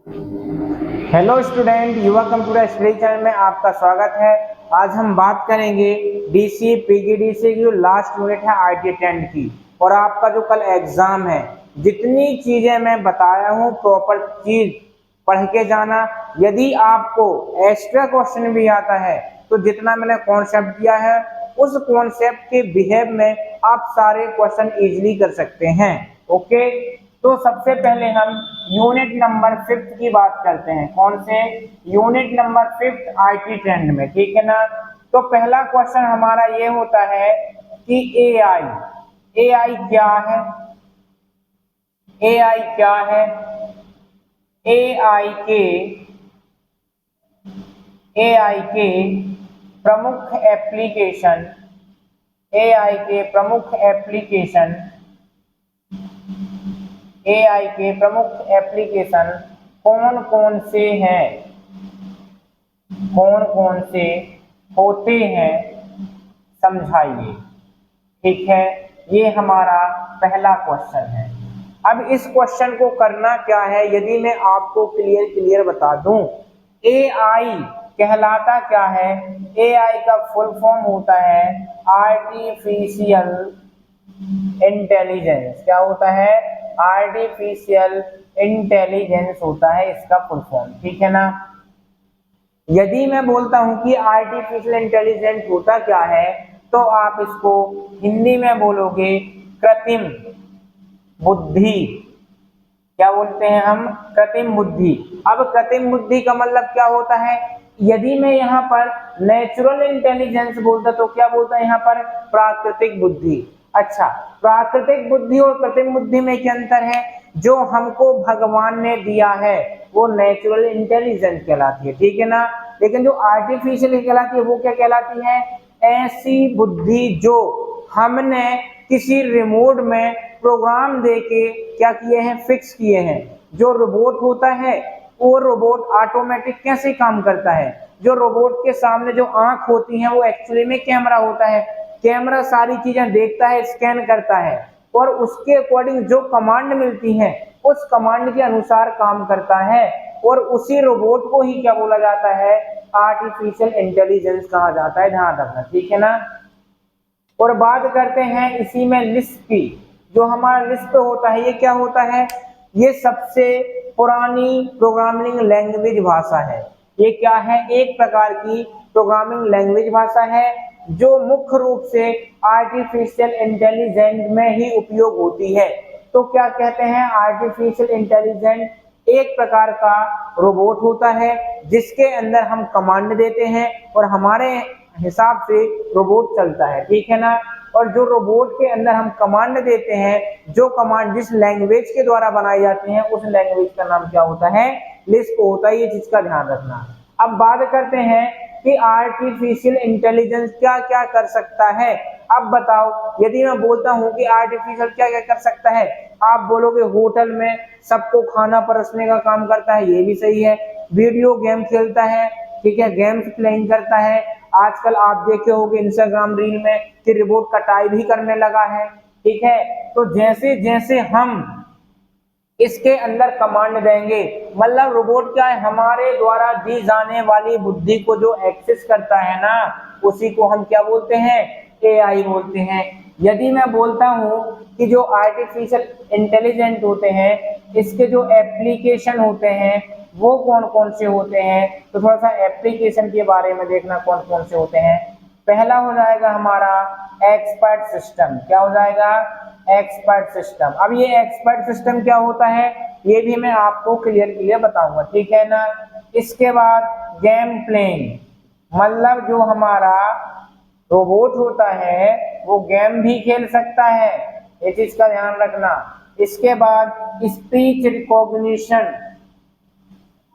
Hello student, युवा computer study channel में आपका स्वागत है। आज हम बात करेंगे डीसी पीजीडीसी की जो लास्ट यूनिट है आईटी ट्रेंड की, और आपका जो कल एग्जाम है, जितनी चीजें मैं बताया हूँ प्रॉपर चीज पढ़ के जाना। यदि आपको एक्स्ट्रा क्वेश्चन भी आता है तो जितना मैंने कॉन्सेप्ट दिया है उस कॉन्सेप्ट के बिहेव में आप सारे क्वेश्चन इजीली कर सकते हैं। ओके, तो सबसे पहले हम यूनिट नंबर 5 की बात करते हैं। कौन से? यूनिट नंबर 5 आईटी ट्रेंड में, ठीक है ना। तो पहला क्वेश्चन हमारा ये होता है कि एआई क्या है? एआई क्या है? एआई के एआई के प्रमुख एप्लीकेशन एआई के प्रमुख एप्लीकेशन एआई के प्रमुख एप्लीकेशन कौन कौन से हैं? कौन कौन से होते हैं, समझाइए। ठीक है, ये हमारा पहला क्वेश्चन है। अब इस क्वेश्चन को करना क्या है, यदि मैं आपको क्लियर बता दूं, एआई कहलाता क्या है? एआई का फुल फॉर्म होता है आर्टिफिशियल इंटेलिजेंस। क्या होता है? आर्टिफिशियल इंटेलिजेंस होता है इसका फुल फॉर्म, ठीक है ना। यदि मैं बोलता हूं कि आर्टिफिशियल इंटेलिजेंस होता क्या है, तो आप इसको हिंदी में बोलोगे कृत्रिम बुद्धि। क्या बोलते हैं हम? कृत्रिम बुद्धि। अब कृत्रिम बुद्धि का मतलब क्या होता है? यदि मैं यहाँ पर नेचुरल इंटेलिजेंस बोलता तो क्या बोलता है यहाँ पर? प्राकृतिक बुद्धि। अच्छा, प्राकृतिक बुद्धि और कृत्रिम बुद्धि में क्या अंतर है? जो हमको भगवान ने दिया है वो नेचुरल इंटेलिजेंस कहलाती है, ठीक है ना। लेकिन जो आर्टिफिशियल कहलाती है वो क्या कहलाती है? ऐसी बुद्धि जो हमने किसी रिमोट में प्रोग्राम देके क्या किए हैं? फिक्स किए हैं। जो रोबोट होता है वो रोबोट ऑटोमेटिक कैसे काम करता है? जो रोबोट के सामने जो आंख होती है वो एक्चुअली में कैमरा होता है। कैमरा सारी चीजें देखता है, स्कैन करता है, और उसके अकॉर्डिंग जो कमांड मिलती है उस कमांड के अनुसार काम करता है, और उसी रोबोट को ही क्या बोला जाता है? आर्टिफिशियल इंटेलिजेंस कहा जाता है। ध्यान रखना, ठीक है ना। और बात करते हैं इसी में लिस्प की। जो हमारा लिस्प होता है ये क्या होता है? ये सबसे पुरानी प्रोग्रामिंग लैंग्वेज भाषा है। ये क्या है? एक प्रकार की प्रोग्रामिंग लैंग्वेज भाषा है जो मुख्य रूप से आर्टिफिशियल इंटेलिजेंस में ही उपयोग होती है। तो क्या कहते हैं? आर्टिफिशियल इंटेलिजेंस एक प्रकार का रोबोट होता है जिसके अंदर हम कमांड देते हैं और हमारे हिसाब से रोबोट चलता है, ठीक है ना। और जो रोबोट के अंदर हम कमांड देते हैं, जो कमांड जिस लैंग्वेज के द्वारा बनाई जाती है उस लैंग्वेज का नाम क्या होता है? लिस्प होता है। ये चीज का ध्यान रखना। अब बात करते हैं कि आर्टिफिशियल इंटेलिजेंस क्या क्या कर सकता है। अब बताओ, यदि मैं बोलता हूं कि आर्टिफिशियल क्या क्या कर सकता है, आप बोलोगे होटल में सबको खाना परसने का काम करता है। ये भी सही है। वीडियो गेम खेलता है, ठीक है, गेम्स प्लेइंग करता है। आजकल आप देखे होंगे इंस्टाग्राम रील में कि रोबोट कटाई भी करने लगा है, ठीक है। तो जैसे जैसे हम इसके अंदर कमांड देंगे, मतलब रोबोट क्या है? हमारे द्वारा दी जाने वाली बुद्धि को जो एक्सेस करता है ना, उसी को हम क्या बोलते हैं? एआई बोलते हैं। यदि मैं बोलता हूं कि जो आर्टिफिशियल इंटेलिजेंट होते हैं इसके जो एप्लीकेशन होते हैं वो कौन कौन से होते हैं, तो थोड़ा सा एप्लीकेशन के बारे में देखना कौन कौन से होते हैं। पहला हो जाएगा हमारा एक्सपर्ट सिस्टम। क्या हो जाएगा? Expert system. अब ये एक्सपर्ट सिस्टम क्या होता है ये भी मैं आपको क्लियर बताऊंगा, ठीक है ना। इसके बाद गेम प्लेइंग, मतलब जो हमारा रोबोट होता है वो गेम भी खेल सकता है, ये चीज का ध्यान रखना। इसके बाद स्पीच रिकॉग्निशन,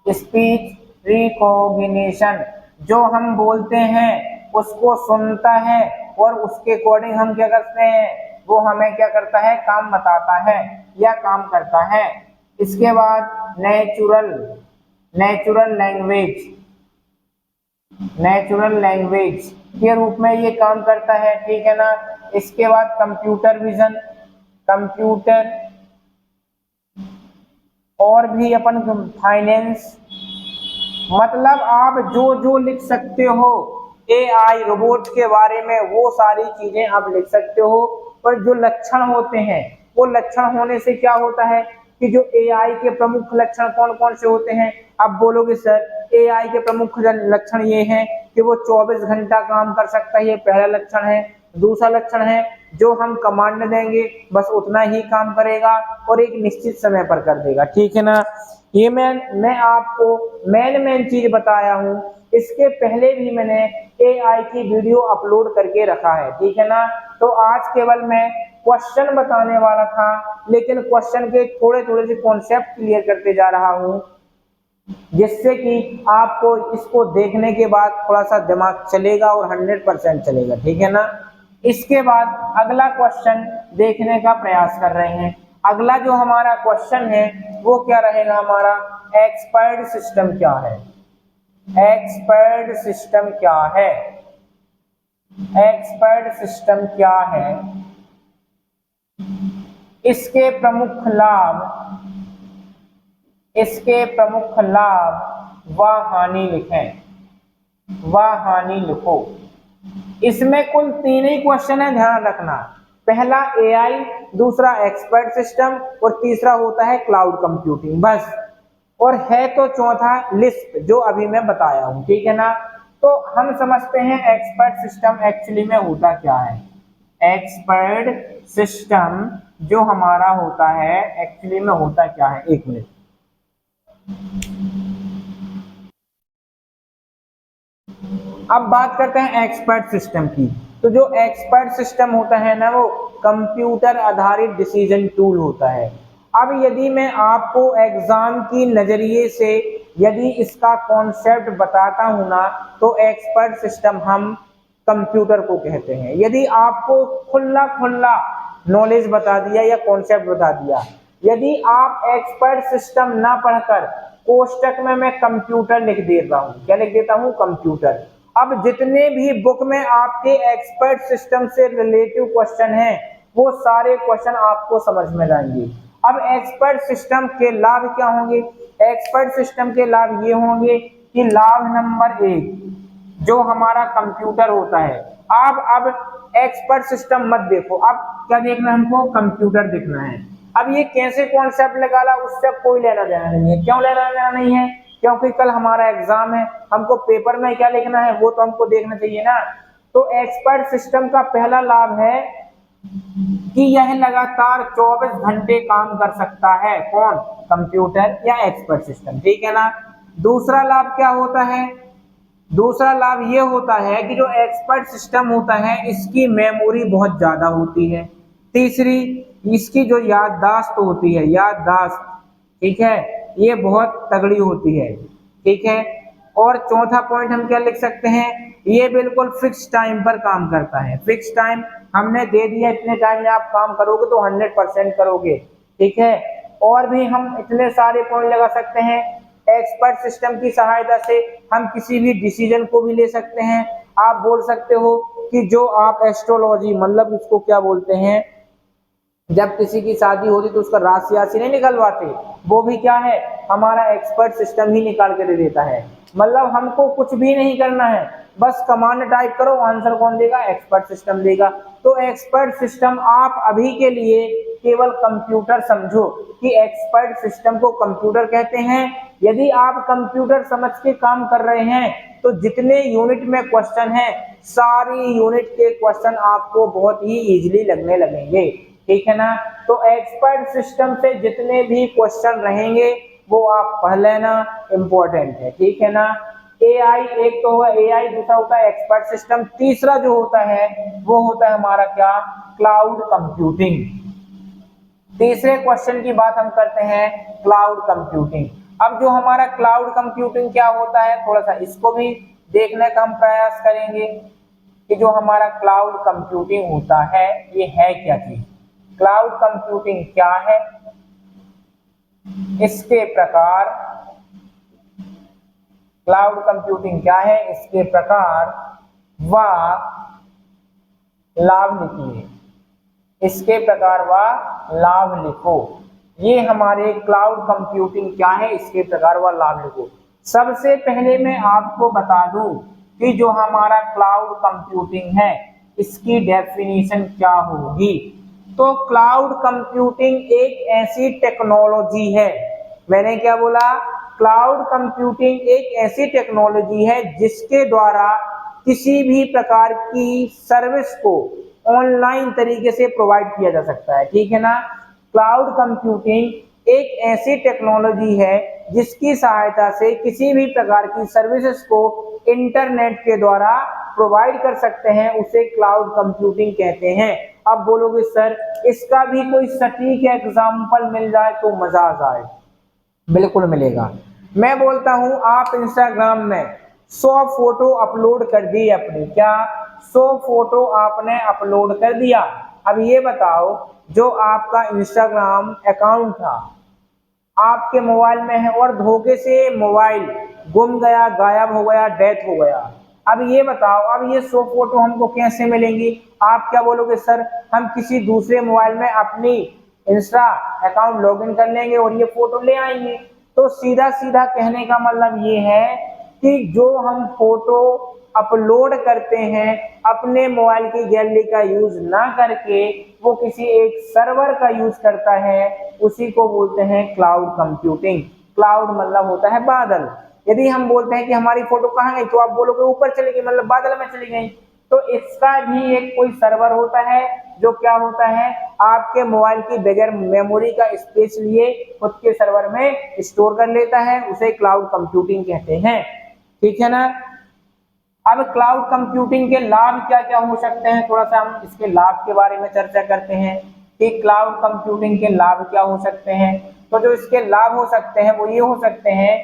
स्पीच रिकॉग्निशन, जो हम बोलते हैं उसको सुनता है और उसके अकॉर्डिंग हम क्या करते हैं, वो हमें क्या करता है? काम बताता है या काम करता है। इसके बाद नेचुरल लैंग्वेज के रूप में ये काम करता है, ठीक है ना। इसके बाद कंप्यूटर विजन, कंप्यूटर और भी अपन फाइनेंस, मतलब आप जो जो लिख सकते हो एआई रोबोट के बारे में वो सारी चीजें आप लिख सकते हो। पर जो लक्षण होते हैं वो लक्षण होने से क्या होता है कि जो एआई के प्रमुख लक्षण कौन कौन से होते हैं। आप बोलोगे सर एआई के प्रमुख लक्षण ये हैं कि वो 24 घंटा काम कर सकता है, ये पहला लक्षण है। दूसरा लक्षण है जो हम कमांड देंगे बस उतना ही काम करेगा और एक निश्चित समय पर कर देगा, ठीक है ना। ये मैं आपको मेन चीज बताया हूँ। इसके पहले भी मैंने एआई की वीडियो अपलोड करके रखा है, ठीक है ना। तो आज केवल मैं क्वेश्चन बताने वाला था, लेकिन क्वेश्चन के थोड़े थोड़े से कॉन्सेप्ट क्लियर करते जा रहा हूँ, जिससे कि आपको इसको देखने के बाद थोड़ा सा दिमाग चलेगा और 100% चलेगा, ठीक है ना। इसके बाद अगला क्वेश्चन देखने का प्रयास कर रहे हैं। अगला जो हमारा क्वेश्चन है वो क्या रहेगा हमारा, एक्सपर्ट सिस्टम क्या है। एक्सपर्ट सिस्टम क्या है, एक्सपर्ट सिस्टम क्या है, इसके प्रमुख लाभ, इसके प्रमुख लाभ व हानि लिखें, व हानि लिखो। इसमें कुल 3 ही क्वेश्चन है, ध्यान रखना। पहला एआई, दूसरा एक्सपर्ट सिस्टम और तीसरा होता है क्लाउड कंप्यूटिंग, बस। और है तो चौथा लिस्प जो अभी मैं बताया हूं, ठीक है ना। तो हम समझते हैं एक्सपर्ट सिस्टम एक्चुअली में होता क्या है। एक्सपर्ट सिस्टम जो हमारा होता है एक्चुअली में होता क्या है, एक मिनट। अब बात करते हैं एक्सपर्ट सिस्टम की। तो जो एक्सपर्ट सिस्टम होता है ना वो कंप्यूटर आधारित डिसीजन टूल होता है। अब यदि मैं आपको एग्जाम की नजरिए से यदि इसका कॉन्सेप्ट बताता हूं ना तो एक्सपर्ट सिस्टम हम कंप्यूटर को कहते हैं। यदि आपको खुला खुला नॉलेज बता दिया या कॉन्सेप्ट बता दिया, यदि आप एक्सपर्ट सिस्टम ना पढ़कर कोष्टक में मैं कंप्यूटर लिख देता हूं, क्या लिख देता हूं, कंप्यूटर। अब जितने भी बुक में आपके एक्सपर्ट सिस्टम से रिलेटिव क्वेश्चन हैं वो सारे क्वेश्चन आपको समझ में आएंगे। अब एक्सपर्ट सिस्टम के लाभ क्या होंगे, एक्सपर्ट सिस्टम के लाभ ये होंगे कि लाभ नंबर 1 जो हमारा कंप्यूटर होता है। अब एक्सपर्ट सिस्टम मत देखो, अब क्या देखना है हमको, कंप्यूटर देखना है। अब ये कैसे कॉन्सेप्ट निकाला उससे कोई लेना देना नहीं है। क्यों लेना देना नहीं है, क्योंकि कल हमारा एग्जाम है, हमको पेपर में क्या लिखना है वो तो हमको देखना चाहिए ना। तो एक्सपर्ट सिस्टम का पहला लाभ है कि यह लगातार 24 घंटे काम कर सकता है, कौन, कंप्यूटर या एक्सपर्ट सिस्टम, ठीक है ना। दूसरा लाभ क्या होता है, दूसरा लाभ ये होता है कि जो एक्सपर्ट सिस्टम होता है इसकी मेमोरी बहुत ज्यादा होती है। तीसरी, इसकी जो याददाश्त होती है, याददाश्त, ठीक है, ये बहुत तगड़ी होती है, ठीक है। और चौथा पॉइंट हम क्या लिख सकते हैं, ये बिल्कुल फिक्स टाइम पर काम करता है। फिक्स टाइम हमने दे दिया, इतने टाइम में आप काम करोगे तो 100% करोगे, ठीक है। और भी हम इतने सारे पॉइंट लगा सकते हैं। एक्सपर्ट सिस्टम की सहायता से हम किसी भी डिसीजन को भी ले सकते हैं। आप बोल सकते हो कि जो आप एस्ट्रोलॉजी, मतलब उसको क्या बोलते हैं, जब किसी की शादी होती तो उसका राशि राशि नहीं निकलवाते, वो भी क्या है, हमारा एक्सपर्ट सिस्टम ही निकाल के दे देता है। मतलब हमको कुछ भी नहीं करना है, बस कमांड टाइप करो, आंसर कौन देगा, एक्सपर्ट सिस्टम देगा। तो एक्सपर्ट सिस्टम आप अभी के लिए केवल कंप्यूटर समझो कि एक्सपर्ट सिस्टम को कंप्यूटर कहते हैं। यदि आप कंप्यूटर समझ के काम कर रहे हैं तो जितने यूनिट में क्वेश्चन हैं सारी यूनिट के क्वेश्चन आपको बहुत ही इजीली लगने लगेंगे, ठीक है ना। तो एक्सपर्ट सिस्टम से जितने भी क्वेश्चन रहेंगे वो आप पढ़ लेना, इंपॉर्टेंट है, ठीक है ना। एआई एक तो होगा एआई, दूसरा होता है एक्सपर्ट सिस्टम, तीसरा जो होता है वो होता है हमारा क्या, क्लाउड कंप्यूटिंग। तीसरे क्वेश्चन की बात हम करते हैं, क्लाउड कंप्यूटिंग। अब जो हमारा क्लाउड कंप्यूटिंग क्या होता है थोड़ा सा इसको भी देखने का हम प्रयास करेंगे कि जो हमारा क्लाउड कंप्यूटिंग होता है ये है क्या चीज, क्लाउड कंप्यूटिंग क्या है, इसके प्रकार, क्लाउड कंप्यूटिंग क्या है, इसके प्रकार व लाभ लिखिए, इसके प्रकार व लाभ लिखो। ये हमारे क्लाउड कंप्यूटिंग क्या है, इसके प्रकार व लाभ लिखो। सबसे पहले मैं आपको बता दूं कि जो हमारा क्लाउड कंप्यूटिंग है इसकी डेफिनेशन क्या होगी। तो क्लाउड कंप्यूटिंग एक ऐसी टेक्नोलॉजी है, मैंने क्या बोला, क्लाउड कंप्यूटिंग एक ऐसी टेक्नोलॉजी है जिसके द्वारा किसी भी प्रकार की सर्विस को ऑनलाइन तरीके से प्रोवाइड किया जा सकता है, ठीक है ना। क्लाउड कंप्यूटिंग एक ऐसी टेक्नोलॉजी है जिसकी सहायता से किसी भी प्रकार की सर्विसेज को इंटरनेट के द्वारा प्रोवाइड कर सकते हैं, उसे क्लाउड कंप्यूटिंग कहते हैं। अब बोलोगे सर इसका भी कोई सटीक एग्जांपल मिल जाए तो मजा आ जाए। बिल्कुल मिलेगा। मैं बोलता हूं आप इंस्टाग्राम में 100 फोटो अपलोड कर दी अपनी, क्या 100 फोटो आपने अपलोड कर दिया। अब ये बताओ जो आपका इंस्टाग्राम अकाउंट था आपके मोबाइल में है और धोखे से मोबाइल गुम गया, गायब हो गया, डेथ हो गया। अब ये बताओ अब ये 100 फोटो हमको कैसे मिलेंगी। आप क्या बोलोगे सर हम किसी दूसरे मोबाइल में अपनी इंस्टा अकाउंट लॉगिन कर लेंगे और ये फोटो ले आएंगे। तो सीधा सीधा कहने का मतलब ये है कि जो हम फोटो अपलोड करते हैं अपने मोबाइल की गैलरी का यूज ना करके वो किसी एक सर्वर का यूज करता है, उसी को बोलते हैं क्लाउड कंप्यूटिंग। क्लाउड मतलब होता है बादल। यदि हम बोलते हैं कि हमारी फोटो कहाँ गई तो आप बोलोगे ऊपर चली गई, मतलब बादल में चली गई। तो इसका भी एक कोई सर्वर होता है जो क्या होता है आपके मोबाइल की बगैर मेमोरी का स्पेस लिए खुद के सर्वर में स्टोर कर लेता है, उसे क्लाउड कंप्यूटिंग कहते हैं, ठीक है ना। अब क्लाउड कंप्यूटिंग के लाभ क्या क्या हो सकते हैं, थोड़ा सा हम इसके लाभ के बारे में चर्चा करते हैं कि क्लाउड कंप्यूटिंग के लाभ क्या हो सकते हैं। तो जो इसके लाभ हो सकते हैं वो ये हो सकते हैं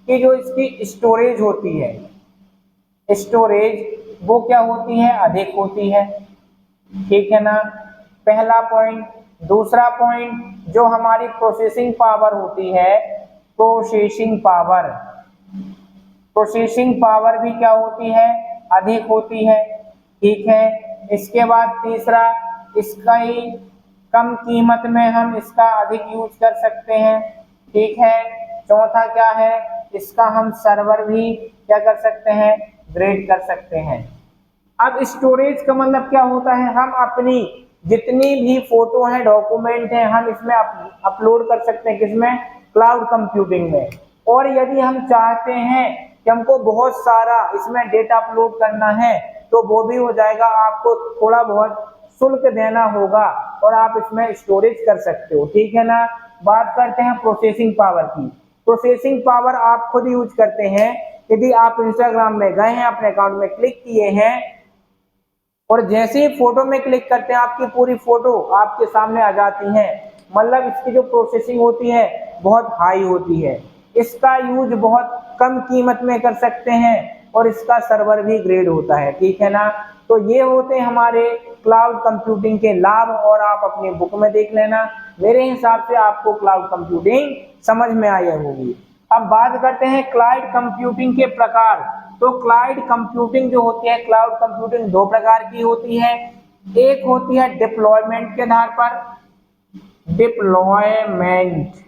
कि जो इसकी स्टोरेज होती है, स्टोरेज वो क्या होती है, अधिक होती है, ठीक है ना, पहला पॉइंट। दूसरा पॉइंट जो हमारी प्रोसेसिंग पावर होती है, प्रोसेसिंग पावर, प्रोसेसिंग पावर भी क्या होती है, अधिक होती है, ठीक है। इसके बाद तीसरा इसका ही कम कीमत में हम इसका अधिक यूज कर सकते हैं, ठीक है। चौथा क्या है, इसका हम सर्वर भी क्या कर सकते हैं, ग्रेड कर सकते हैं। अब स्टोरेज का मतलब क्या होता है, हम अपनी जितनी भी फोटो है, डॉक्यूमेंट है, हम इसमें अपलोड कर सकते हैं, किसमें, क्लाउड कंप्यूटिंग में। और यदि हम चाहते हैं कि हमको बहुत सारा इसमें डेटा अपलोड करना है तो वो भी हो जाएगा, आपको थोड़ा बहुत शुल्क देना होगा और आप इसमें स्टोरेज कर सकते हो, ठीक है ना। बात करते हैं प्रोसेसिंग पावर की। प्रोसेसिंग पावर आप खुद यूज करते हैं, यदि आप इंस्टाग्राम में गए हैं, अपने अकाउंट में क्लिक किए हैं और जैसे ही फोटो में क्लिक करते हैं आपकी पूरी फोटो आपके सामने आ जाती है, मतलब इसकी जो प्रोसेसिंग होती है बहुत हाई होती है। इसका यूज बहुत कम कीमत में कर सकते हैं और इसका सर्वर भी ग्रेड होता है, ठीक है ना। तो ये होते हैं हमारे क्लाउड कंप्यूटिंग के लाभ और आप अपनी बुक में देख लेना। मेरे हिसाब से आपको क्लाउड कंप्यूटिंग समझ में आई होगी। अब बात करते हैं क्लाउड कंप्यूटिंग के प्रकार। तो क्लाउड कंप्यूटिंग जो होती है, क्लाउड कंप्यूटिंग दो प्रकार की होती है। एक होती है डिप्लॉयमेंट के आधार पर, डिप्लॉयमेंट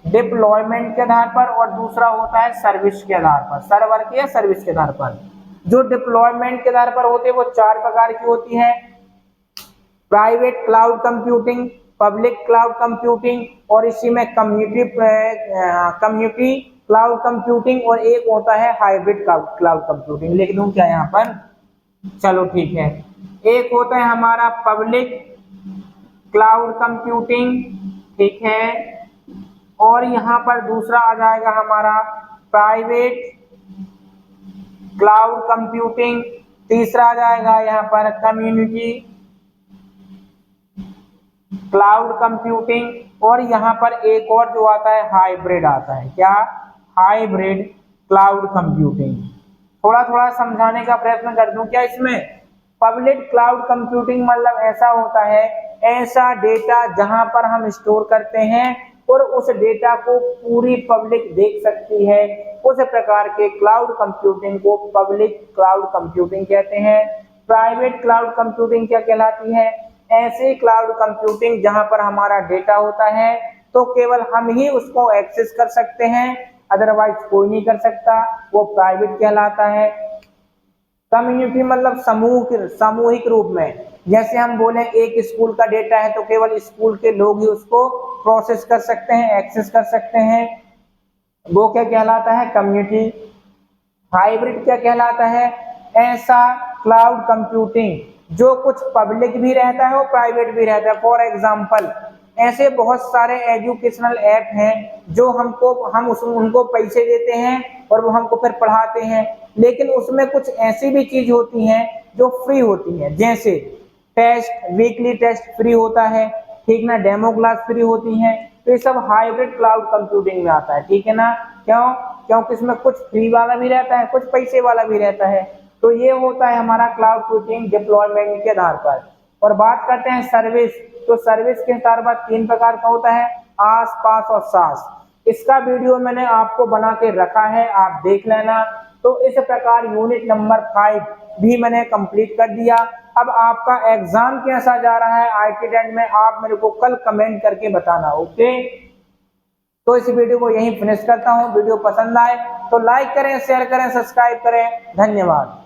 डिप्लॉयमेंट के आधार पर, और दूसरा होता है सर्विस के आधार पर, सर्वर के या सर्विस के आधार पर। जो डिप्लॉयमेंट के आधार पर होते हैं वो चार प्रकार की होती है, private cloud computing, public cloud computing, और इसी में कम्युनिटी क्लाउड कंप्यूटिंग, और एक होता है हाइब्रिड क्लाउड कंप्यूटिंग। लिख दूं क्या यहाँ पर, चलो ठीक है। एक होता है हमारा पब्लिक क्लाउड कंप्यूटिंग, ठीक है, और यहाँ पर दूसरा आ जाएगा हमारा प्राइवेट क्लाउड कंप्यूटिंग, तीसरा आ जाएगा यहाँ पर कम्युनिटी क्लाउड कंप्यूटिंग, और यहाँ पर एक और जो आता है हाइब्रिड आता है, क्या, हाइब्रिड क्लाउड कंप्यूटिंग। थोड़ा थोड़ा समझाने का प्रयत्न कर दूं क्या इसमें। पब्लिक क्लाउड कंप्यूटिंग मतलब ऐसा होता है, ऐसा डेटा जहां पर हम स्टोर करते हैं और उस डेटा को पूरी पब्लिक देख सकती है, उस प्रकार के क्लाउड कंप्यूटिंग को पब्लिक क्लाउड कंप्यूटिंग कहते हैं। प्राइवेट क्लाउड कंप्यूटिंग क्या कहलाती है, ऐसे क्लाउड कंप्यूटिंग जहां पर हमारा डेटा होता है तो केवल हम ही उसको एक्सेस कर सकते हैं, अदरवाइज कोई नहीं कर सकता, वो प्राइवेट कहलाता है। कम्युनिटी मतलब सामूहिक रूप में, जैसे हम बोले एक स्कूल का डेटा है तो केवल स्कूल के लोग ही उसको प्रोसेस कर सकते हैं, एक्सेस कर सकते हैं, वो क्या कहलाता है, कम्युनिटी। हाइब्रिड क्या कहलाता है, ऐसा क्लाउड कंप्यूटिंग जो कुछ पब्लिक भी रहता है और प्राइवेट भी रहता है। फॉर एग्जांपल ऐसे बहुत सारे एजुकेशनल ऐप हैं जो उनको पैसे देते हैं और वो हमको फिर पढ़ाते हैं, लेकिन उसमें कुछ ऐसी भी चीज होती हैं जो फ्री होती हैं, जैसे टेस्ट, वीकली टेस्ट फ्री होता है, ठीक ना, डेमो क्लास फ्री होती हैं। तो ये सब हाइब्रिड क्लाउड कंप्यूटिंग में आता है, ठीक है ना। क्यों? क्योंकि इसमें कुछ फ्री वाला भी रहता है, कुछ पैसे वाला भी रहता है। तो ये होता है हमारा क्लाउड कंप्यूटिंग डिप्लॉयमेंट के आधार पर। और बात करते हैं सर्विस, तो सर्विस के आधार पर 3 प्रकार का होता है, आस, पास और सास। इसका वीडियो मैंने आपको बना के रखा है, आप देख लेना। तो इस प्रकार यूनिट नंबर 5 भी मैंने कंप्लीट कर दिया। अब आपका एग्जाम कैसा जा रहा है आईटी टेट में, आप मेरे को कल कमेंट करके बताना, ओके। तो इस वीडियो को यहीं फिनिश करता हूँ। वीडियो पसंद आए तो लाइक करें, शेयर करें, सब्सक्राइब करें। धन्यवाद।